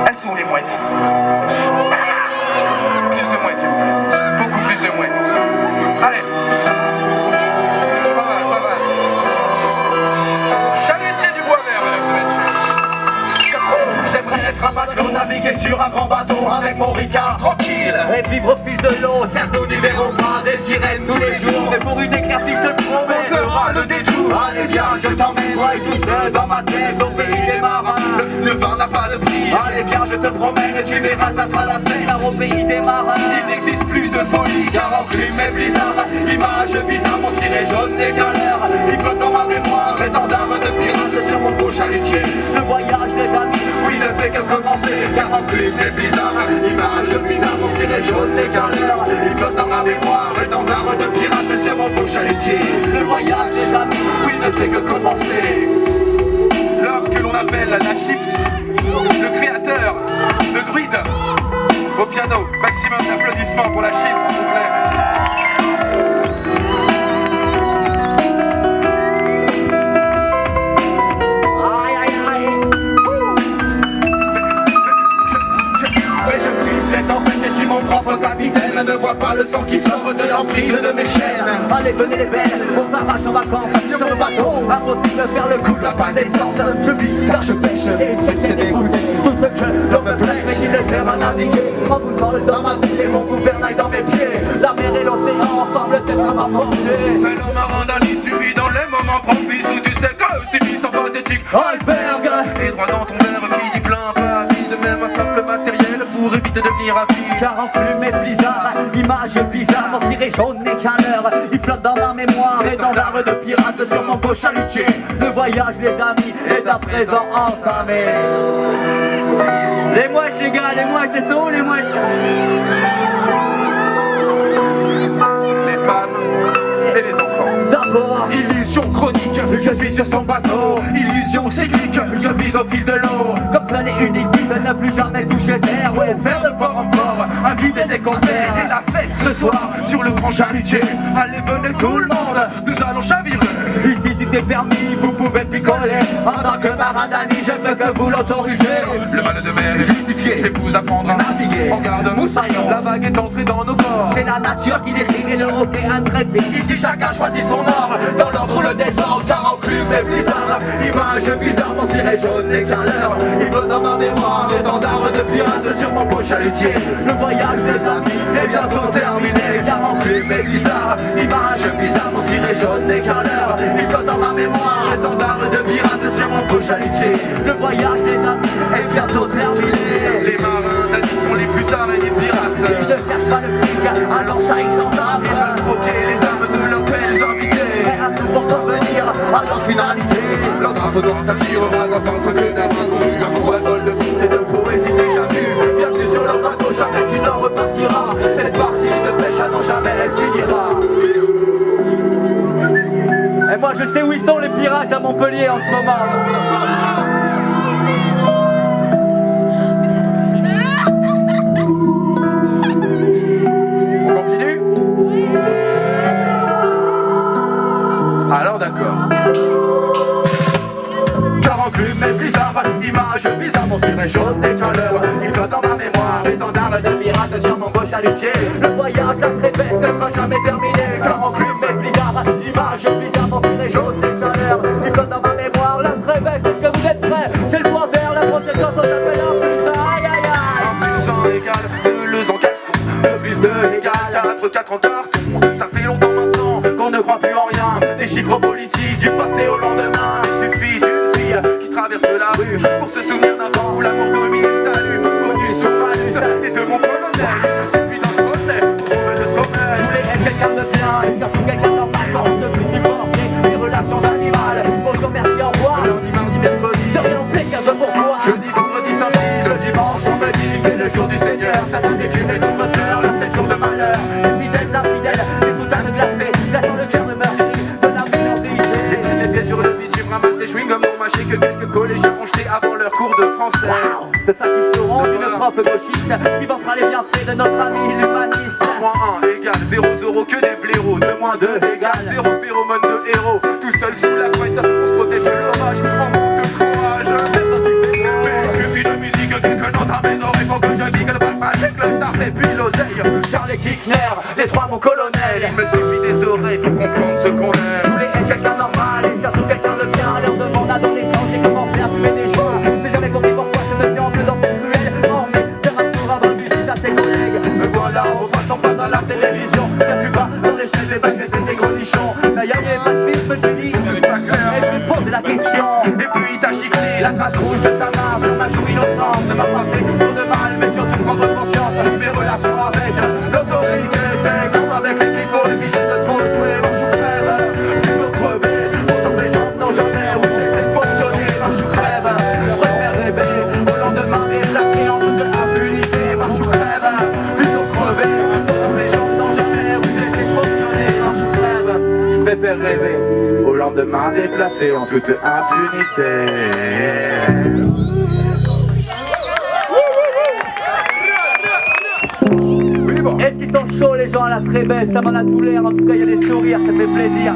Elles sont où les mouettes? Plus de mouettes s'il vous plaît. Beaucoup plus de mouettes. Allez. Pas mal, pas mal. Chalutier du bois vert, mesdames et messieurs. Chapeau. J'aimerais être un matelot, naviguer sur un grand bateau avec mon Ricard tranquille Et vivre au fil de l'eau, certes nous n'y verrons pas des sirènes tous les jours. mais pour une éclaircie je te le promets. On fera le détour. Allez viens, je t'emmènerai tout seul dans ma tête au pays des marins. Le vin n'a pas de prix. Allez viens, je te promène et tu verras, ça sera la fête. Car au pays des marins, Il n'existe plus de folie, car enclume et blizzard. Image bizarre, mon ciré jaune n'est qu'un leurre. Il flotte dans ma mémoire, étendard de pirate sur mon beau chalutier. le voyage des amis, Oui, ne fait que commencer, car enclume et blizzard. Image bizarre, mon ciré jaune n'est qu'un leurre. Il flotte dans ma mémoire, étendard de pirate sur mon beau chalutier. le voyage des amis. Oui, ne fait que commencer. L'homme que l'on appelle la chips, le créateur, le druide, au piano, maximum d'applaudissements pour la chips s'il vous plaît. Aïe aïe aïe. Mais je suis cette tempête et je suis mon propre capitaine. Ne vois pas le sang qui sort de l'emprise de mes chaînes. Allez venez les belles, on s'arrache en vacances sur le bateau. Impossible de faire le coup de la panne d'essence. Je vis car je pêche et cessez d'écouter tout ce que l'on me plaît mais qui ne sert à naviguer. En vous parle dans ma tête et mon gouvernail dans mes pieds. La mer et l'océan ensemble être à ma portée. Fais l'homme randaliste, tu vis dans les moments propices où tu sais que c'est mis en pathétique. Iceberg. Et droit dans ton verre qui dit plein pas vie, de même un simple matériel pour éviter de venir à vie. Car enclume et blizzard, image bizarre, mon ciré jaune n'est qu'un leurre. Il flotte dans ma mémoire, étendard de pirate sur mon beau chalutier. Le voyage les amis est à présent entamé. Les mouettes les gars, les mouettes, elles sont où les mouettes? Les femmes et les enfants. D'abord, Illusion chronique, je suis sur son bateau. Illusion cyclique, je vise au fil de l'eau. comme seul et unique but de ne plus jamais toucher terre. Ouais, Vers de port en port, invité des compères. C'est la fête ce soir sur le grand chalutier. Allez venez tout le monde, nous allons chavirer. ici tout est permis, vous pouvez picoler. En tant que marin d'Annie, je peux que vous l'autoriser. Le mal de mer est justifié, je vais vous apprendre à naviguer. En garde moussaillon, la vague est entrée dans nos corps. C'est la nature qui décide et le hockey intrépide. Ici chacun choisit son ordre, dans l'ordre ou le désordre. Car enclume et blizzard, image bizarre, mon ciré jaune n'est qu'un leurre. Il flotte dans ma mémoire, étendard de pirate sur mon beau chalutier. Le voyage les amis Et bientôt terminé, car enclume et bizarre, image bizarre, mon ciré jaune n'est qu'un leurre. Il flotte dans ma mémoire, étendard de pirate sur mon beau chalutier. le voyage les amis Et bientôt terminé. Les marins d'Annie sont les putards et les Ils pirates. ne cherchent pas le fric, alors ça ils s'en Ils tapent. veulent croquer les armes de leurs belles invités. Prêts à tout pour revenir à leur finalité. Leur drapeau d'or t'attirera dans un truc d'un dragon. Un gros bol de vice et de poésie déjà vue. Bienvenue sur leur bateau, jamais tu n'en repartiras. Cette partie de pêche à non jamais elle finira. Et moi je sais où ils sont les pirates à Montpellier en ce moment. On continue? Alors d'accord. Car enclume et blizzard, image bizarre, mon ciré jaune n'est qu'un leurre. Il flotte dans ma mémoire, étendard de pirate sur mon beau chalutier. Le voyage là se répète. Ne sera jamais terminé, car enclume et blizzard, image bizarre, mon ciré jaune n'est qu'un leurre. Il flotte dans ma mémoire, là se réveille, est-ce que vous êtes prêts? C'est le point vert, la prochaine chanson s'appelle un plus. Aïe aïe aïe. Un plus 1 égale 2 le en casson. 2 plus 2 égale 4, 4 en carton. Ça fait longtemps maintenant qu'on ne croit plus en rien. des chiffres politiques du passé au lendemain. Il suffit d'une fille qui traverse la rue pour se souvenir d'un temps où l'amour dominait ta lue. Connu sur Malus et de mon colonel. Il suffit d'un sonnet pour trouver le Je sommeil. voulais être quelqu'un de bien et surtout quelqu'un de normal. Par contre, de plus supporter ces relations animales. Bonjour, merci, au revoir. Lundi, mardi, mercredi. De rien au plaisir de vous revoir. Jeudi, vendredi, samedi. Le dimanche, on me dit c'est le jour du Seigneur. Ça nous décume et notre cœur, le 7 jours de malheur. Les fidèles infidèles, les soutanes glacées, glaçant le cœur de meurtrier, de la mélancolie. Les pieds sur le bitume, ramasse des chewing-gums pour mâcher que quelques collégiens ont jeté avant leur cours de français. Wow. De Fatis Laurent, une prof gauchiste qui vantera les bienfaits de notre ami l'humaniste. 1 égale 0, 0 que des blaireaux. 2 moins 2 égale 0 phéromone de héros. Tout seul sous la couette, on se protège de l'orage en manque de courage. Mais il suffit de musique, quelques notes à les Kixner, les trois mon colonel. Il me suffit des oreilles pour comprendre ce qu'on Je aime. voulais être quelqu'un normal et surtout quelqu'un de bien. À leur demande d'adolescence, j'ai commencé à fumer des joints. J'ai jamais compris pourquoi je me sens un peu dans cette ruelle. Formé, faire un tour avant le visite à ses collègues. Me voilà, repassant pas à la télévision. La plupart dans les chaînes, les bagues étaient des gros nichons. Là y'a pas de fils, je me suis dit, C'est tous pas clair. et je lui pose la question. Et puis il t'a giflé La trace rouge de sa main sur ma joue innocente ne m'a pas fait trop de mal, mais surtout prendre conscience de mes relations avec l'autorité. C'est comme avec les clips, obligé de trop jouer, marche ou crève. Plutôt crever, autant des gens n'ont jamais osé c'est fonctionner, marche ou crève. Je préfère rêver au lendemain déplacé en toute impunité, marche ou crève. Plutôt crever, autant des gens n'ont jamais osé c'est fonctionner, marche ou crève. Je préfère rêver au lendemain déplacé en toute impunité. Est-ce qu'ils sont chauds les gens à la Srébès? Ça m'en a tout l'air, en tout cas il y a des sourires, ça fait plaisir.